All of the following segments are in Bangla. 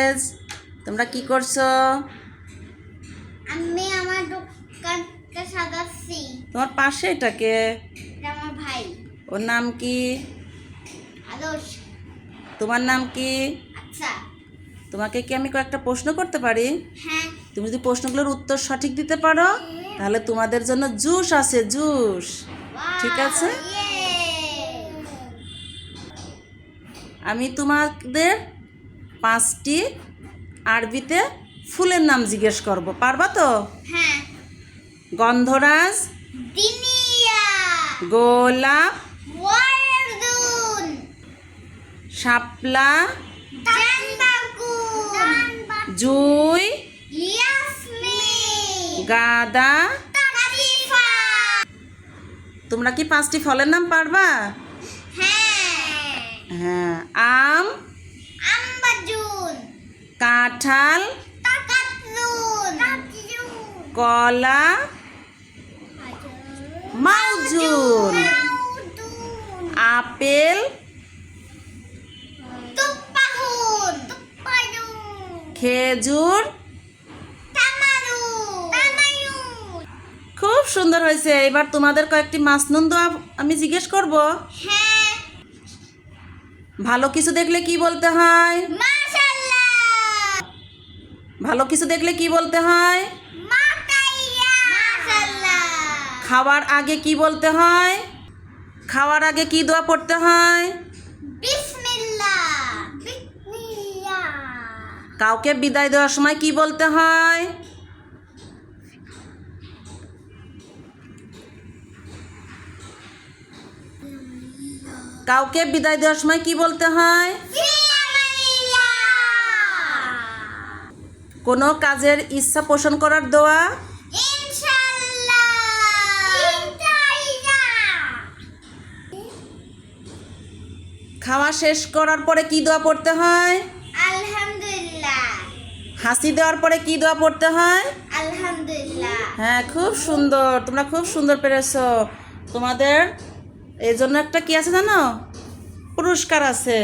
কলেজ। তোমরা কি করছো? আমি আমার দোকানটা সাজাচ্ছি। তোমার পাশে এটা কে? এটা আমার ভাই ওর নাম কি? আদর্শ। তোমার নাম কি? আচ্ছা। তোমাকে কি আমি কয়েকটা প্রশ্ন করতে পারি? হ্যাঁ। তুমি যদি প্রশ্নগুলোর উত্তর সঠিক দিতে পারো তাহলে তোমাদের জন্য জুস আছে, জুস। ঠিক আছে, আমি তোমাদের 5টি আরবিতে ফুলের নাম জিজ্ঞেস করব, পারবা তো? হ্যাঁ। গন্ধরাজ, দিনিয়া, গোলাপ, ওয়ার্দুন, শাপলা, জান্নাকুন, জুই, ইয়াসমিন, গাঁদা। কাতিফা। তোমরা কি 5টি ফলের নাম পারবা? হ্যাঁ। হ্যাঁ, আম, আমবাজুন, কাঁঠাল, তাকাতুন, কলা, মাউজুন, আপেল, তুফাহুন, খেজুর। তামারুন। খুব সুন্দর হয়েছে। এবার তোমাদের কয়েকটি মাসনুন দোয়া আমি জিজ্ঞেস করব। হ্যাঁ। ভালো কিছু দেখলে কি বলতে হয়? মাশাআল্লাহ। ভালো কিছু দেখলে কি বলতে হয়? মাকাইয়া। মাশাআল্লাহ। খাওয়ার আগে কি বলতে হয়? খাওয়ার আগে কি দোয়া পড়তে হয়? বিসমিল্লাহ। বিসমিল্লাহ। কাউকে বিদায় দেওয়ার সময় কি বলতে হয়? কাউকে বিদায় দেওয়ার সময় কি বলতে হয়? কোনো কাজের ইচ্ছা পোষণ করার দোয়া? ইনশাআল্লাহ। খাওয়া শেষ করার পরে কি দোয়া পড়তে হয়? আলহামদুলিল্লাহ। হাসি দেওয়ার পরে কি দোয়া পড়তে হয়? আলহামদুলিল্লাহ। হ্যাঁ, খুব সুন্দর, তোমরা খুব সুন্দর পেরেছো। তোমাদের এই জন্য একটা কি আছে জানো? পুরস্কার আছে।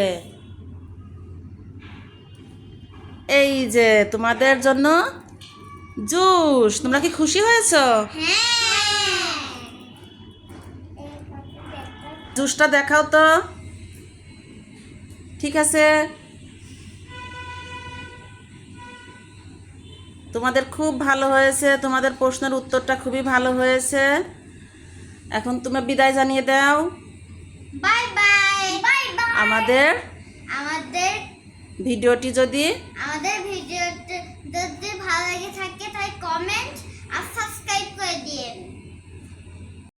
এই যে তোমাদের জন্য জুস। তোমরা কি খুশি হয়েছো? হ্যাঁ। জুসটা দেখাও তো। ঠিক আছে, তোমাদের খুব ভালো হয়েছে, তোমাদের প্রশ্নের উত্তরটা খুবই ভালো হয়েছে। এখন তোমরা বিদায় জানিয়ে দাও। Bye bye. Bye bye. আমাদের আমাদের ভিডিওটি যদি ভিডিওটি যদি ভালো লেগে থাকে